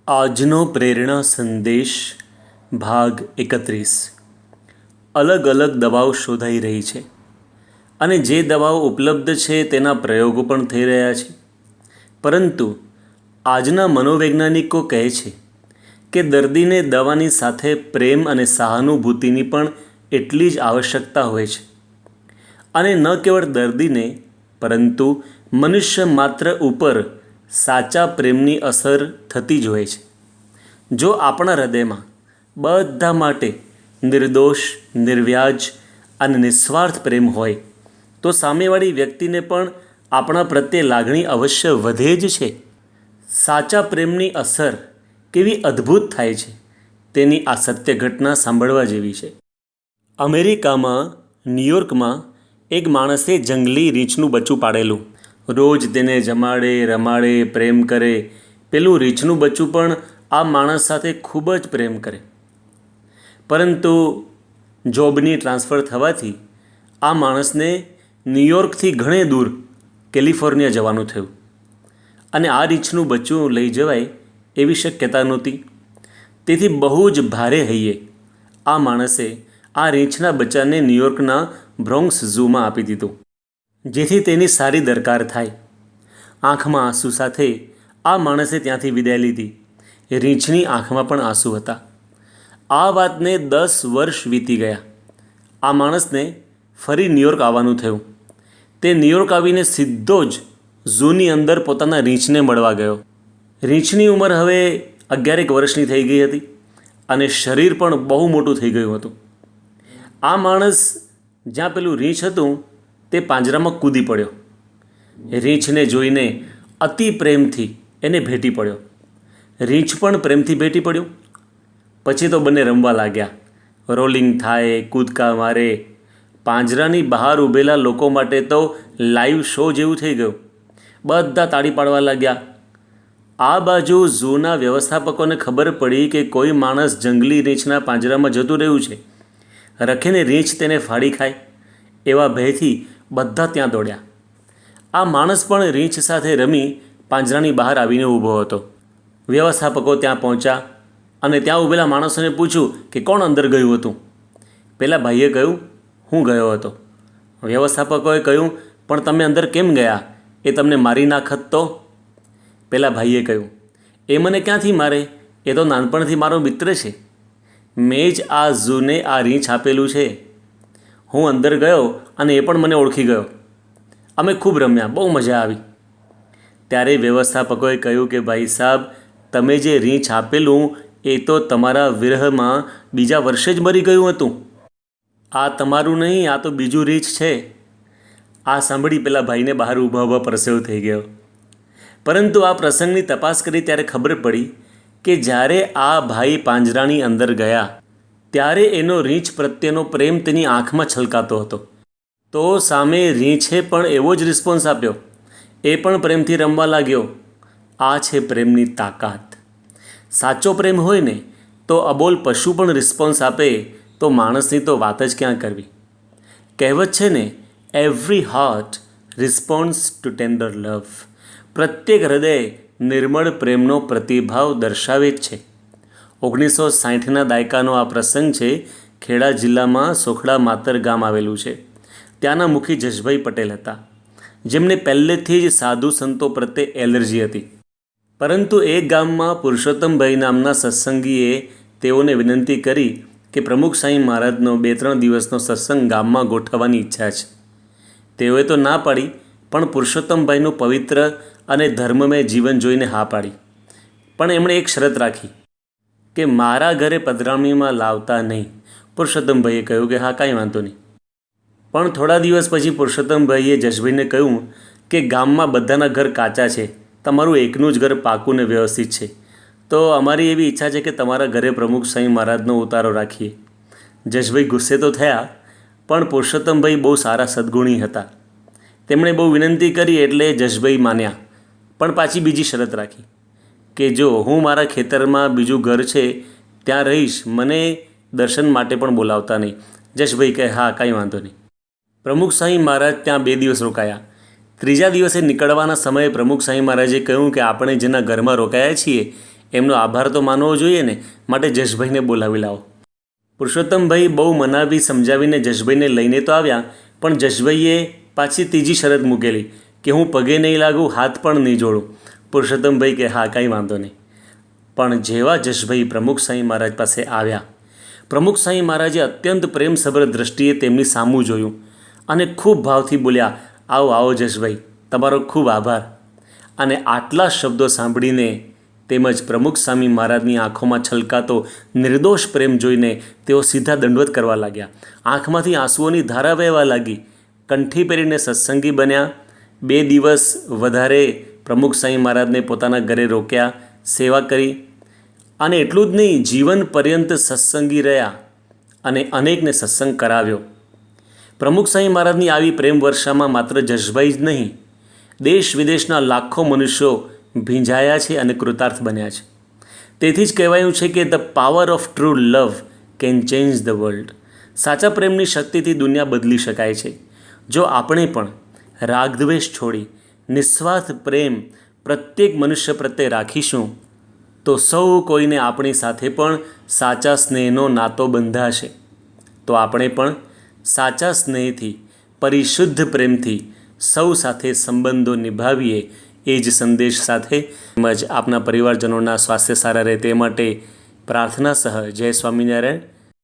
આજનો પ્રેરણા સંદેશ ભાગ 31। અલગ અલગ દવાઓ શોધાઈ રહી છે અને જે દવાઓ ઉપલબ્ધ છે તેના પ્રયોગો પણ થઈ રહ્યા છે, પરંતુ આજના મનોવૈજ્ઞાનિકો કહે છે કે દર્દીને દવાની સાથે પ્રેમ અને સહાનુભૂતિની પણ એટલી જ આવશ્યકતા હોય છે, અને ન કેવળ દર્દીને પરંતુ મનુષ્ય માત્ર ઉપર સાચા પ્રેમની અસર થતી જ હોય છે। જો આપણા હૃદયમાં બધા માટે નિર્દોષ, નિર્વ્યાજ અને નિસ્વાર્થ પ્રેમ હોય તો સામેવાળી વ્યક્તિને પણ આપણા પ્રત્યે લાગણી અવશ્ય વધે જ છે। સાચા પ્રેમની અસર કેવી અદ્ભુત થાય છે તેની આ સત્ય ઘટના સાંભળવા જેવી છે। અમેરિકામાં ન્યૂયોર્કમાં એક માણસે જંગલી રીંછનું બચ્ચું પાડેલું। રોજ તેને જમાડે, રમાડે, પ્રેમ કરે। પેલું રીંછનું બચ્ચું પણ આ માણસ સાથે ખૂબ જ પ્રેમ કરે, પરંતુ જોબની ટ્રાન્સફર થવાથી આ માણસને ન્યૂયોર્કથી ઘણે દૂર કેલિફોર્નિયા જવાનું થયું, અને આ રીંછનું બચ્ચું લઈ જવાય એવી શક્યતા નહોતી। તેથી બહુ જ ભારે હૈયે આ માણસે આ રીંછના બચ્ચાને ન્યૂયોર્કના બ્રોન્ક્સ ઝૂમાં આપી દીધું, જેથી તેની સારી દરકાર થાય। આંખમાં આંસુ સાથે આ માણસે ત્યાંથી વિદાય લીધી। રીંછની આંખમાં પણ આંસુ હતા। આ વાતને 10 વર્ષ વીતી ગયા। આ માણસને ફરી ન્યૂયોર્ક આવવાનું થયું। તે ન્યૂયોર્ક આવીને સીધો જ ઝૂની અંદર પોતાના રીંછને મળવા ગયો। રીંછની ઉંમર હવે 11 વર્ષની થઈ ગઈ હતી અને શરીર પણ બહુ મોટું થઈ ગયું હતું। આ માણસ જ્યાં પેલું રીંછ હતું તે પાંજરામાં કૂદી પડ્યો। રીંછને જોઈને અતિ પ્રેમથી એને ભેટી પડ્યો। રીંછ પણ પ્રેમથી ભેટી પડ્યું। પછી તો બંને રમવા લાગ્યા, રોલિંગ થાય, કૂદકા મારે। પાંજરાની બહાર ઊભેલા લોકો માટે તો લાઈવ શો જેવું થઈ ગયું। બધા તાળી પાડવા લાગ્યા। આ બાજુ ઝૂના વ્યવસ્થાપકોને ખબર પડી કે કોઈ માણસ જંગલી રીંછના પાંજરામાં જતું રહ્યું છે, રખીને રીંછ તેને ફાડી ખાય એવા ભયથી બધા ત્યાં દોડ્યા। આ માણસ પણ રીંછ સાથે રમી પાંજરાની બહાર આવીને ઊભો હતો। વ્યવસ્થાપકો ત્યાં પહોંચ્યા અને ત્યાં ઊભેલા માણસોને પૂછ્યું કે કોણ અંદર ગયું હતું? પેલા ભાઈએ કહ્યું, હું ગયો હતો। વ્યવસ્થાપકોએ કહ્યું, પણ તમે અંદર કેમ ગયા? એ તમને મારી નાખત તો? પેલા ભાઈએ કહ્યું, એ મને ક્યાંથી મારે? એ તો નાનપણથી મારો મિત્ર છે। મેં જ આ ઝૂને આ રીંછ આપેલું છે। હું અંદર ગયો અને એ પણ મને ઓળખી ગયો। અમે ખૂબ રમ્યા, બહુ મજા આવી। ત્યારે વ્યવસ્થાપકોએ કહ્યું કે ભાઈ સાહેબ, તમે જે રીંછ આપેલું એ તો તમારા વિરહમાં બીજા વર્ષે જ મરી ગયું હતું। આ તમારું નહીં, આ તો બીજું રીંછ છે। આ સાંભળી પેલા ભાઈને બહાર ઊભા ઊભા પરસેવો થઈ ગયો। પરંતુ આ પ્રસંગની તપાસ કરી ત્યારે ખબર પડી કે જ્યારે આ ભાઈ પાંજરાની અંદર ગયા ત્યારે એનો રીંછ પ્રત્યેનો પ્રેમ તેની આંખમાં છલકાતો હતો। તો સામે રીંછે પણ એવો જ રિસ્પોન્સ આપ્યો। એ પણ પ્રેમથી રમવા લાગ્યો। આ છે પ્રેમની તાકાત। સાચો પ્રેમ હોય ને તો અબોલ પશુ પણ રિસ્પોન્સ આપે તો માણસની તો વાત જ ક્યાં કરવી। કહેવત છે ને, એવરી હાર્ટ રિસ્પોન્ડ્સ ટુ ટેન્ડર લવ। પ્રત્યેક હૃદય નિર્મળ પ્રેમનો પ્રતિભાવ દર્શાવે જ છે। 1960ના દાયકાનો આ પ્રસંગ છે। ખેડા જિલ્લામાં સોખડા માતર ગામ આવેલું છે। ત્યાંના મુખી જશભાઈ પટેલ હતા, જેમને પહેલેથી જ સાધુ સંતો પ્રત્યે એલર્જી હતી। પરંતુ એ ગામમાં પુરુષોત્તમભાઈ નામના સત્સંગીએ તેઓને વિનંતી કરી કે પ્રમુખ સાંઈ મહારાજનો 2-3 દિવસનો સત્સંગ ગામમાં ગોઠવવાની ઈચ્છા છે। તેઓએ તો ના પાડી, પણ પુરુષોત્તમભાઈનું પવિત્ર અને ધર્મમય જીવન જોઈને હા પાડી। પણ એમણે એક શરત રાખી કે મારા ઘરે પધરામણીમાં લાવતા નહીં। પુરુષોત્તમભાઈએ કહ્યું કે હા, કાંઈ વાંધો નહીં। પણ થોડા દિવસ પછી પુરુષોત્તમભાઈએ જશભાઈને કહ્યું કે ગામમાં બધાના ઘર કાચા છે, તમારું એકનું જ ઘર પાકું ને વ્યવસ્થિત છે, તો અમારી એવી ઈચ્છા છે કે તમારા ઘરે પ્રમુખ સાંઈ મહારાજનો ઉતારો રાખીએ। જશભાઈ ગુસ્સે તો થયા, પણ પુરુષોત્તમભાઈ બહુ સારા સદ્ગુણી હતા। તેમણે બહુ વિનંતી કરી એટલે જશભાઈ માન્યા, પણ પાછી બીજી શરત રાખી કે જો હું મારા ખેતરમાં બીજું ઘર છે ત્યાં રહીશ, મને દર્શન માટે પણ બોલાવતા નહીં। જશભાઈ કહે હા, કાંઈ વાંધો નહીં। પ્રમુખ સાંઈ મહારાજ ત્યાં 2 દિવસ રોકાયા। ત્રીજા દિવસે નીકળવાના સમયે પ્રમુખ સાંઈ મહારાજે કહ્યું કે આપણે જેના ઘરમાં રોકાયા છીએ એમનો આભાર તો માનવો જોઈએ ને, માટે જશભાઈને બોલાવી લાવો. પુરુષોત્તમભાઈ બહુ મનાવી સમજાવીને જશભાઈને લઈને તો આવ્યા, પણ જશભાઈએ પાછી ત્રીજી શરત મૂકેલી કે હું પગે નહીં લાગું, હાથ પણ નહીં જોડું. પુરુષોત્તમભાઈ કે હા, કાંઈ વાંધો નહીં. પણ જેવા જશભાઈ પ્રમુખ સ્વામી મહારાજ પાસે આવ્યા, પ્રમુખ સ્વામી મહારાજે અત્યંત પ્રેમસભર દ્રષ્ટિએ તેમની સામું જોયું અને ખૂબ ભાવથી બોલ્યા, આવો આવો જશભાઈ, તમારો ખૂબ આભાર. અને આટલા શબ્દો સાંભળીને તેમજ પ્રમુખ સ્વામી મહારાજની આંખોમાં છલકાતો નિર્દોષ પ્રેમ જોઈને તેઓ સીધા દંડવત કરવા લાગ્યા. આંખમાંથી આંસુઓની ધારા વહેવા લાગી. કંઠી પહેરીને સત્સંગી બન્યા. 2 દિવસ વધારે પ્રમુખ સ્વામી મહારાજને પોતાના ઘરે રોક્યા, સેવા કરી, અને એટલું જ નહીં, જીવન પર્યંત સત્સંગી રહ્યા અને અનેકને સત્સંગ કરાવ્યો. પ્રમુખ સ્વામી મહારાજની આવી પ્રેમ વર્ષામાં માત્ર જશભાઈ જ નહીં, દેશ વિદેશના લાખો મનુષ્યો ભીંજાયા છે અને કૃતાર્થ બન્યા છે. તેથી જ કહેવાયું છે કે the power of true love can change the world. સાચા પ્રેમની શક્તિથી દુનિયા બદલી શકાય છે. જો આપણે પણ રાગદ્વેષ છોડી નિસ્વાર્થ પ્રેમ પ્રત્યેક મનુષ્ય પ્રત્યે રાખીશું તો સૌ કોઈને આપણી સાથે પણ સાચા સ્નેહનો નાતો બંધાશે. તો આપણે પણ સાચા સ્નેહથી, પરિશુદ્ધ પ્રેમથી સૌ સાથે સંબંધો નિભાવીએ, એ જ સંદેશ સાથે તેમજ આપના પરિવારજનોના સ્વાસ્થ્ય સારા રહે તે માટે પ્રાર્થના સહ જય સ્વામિનારાયણ.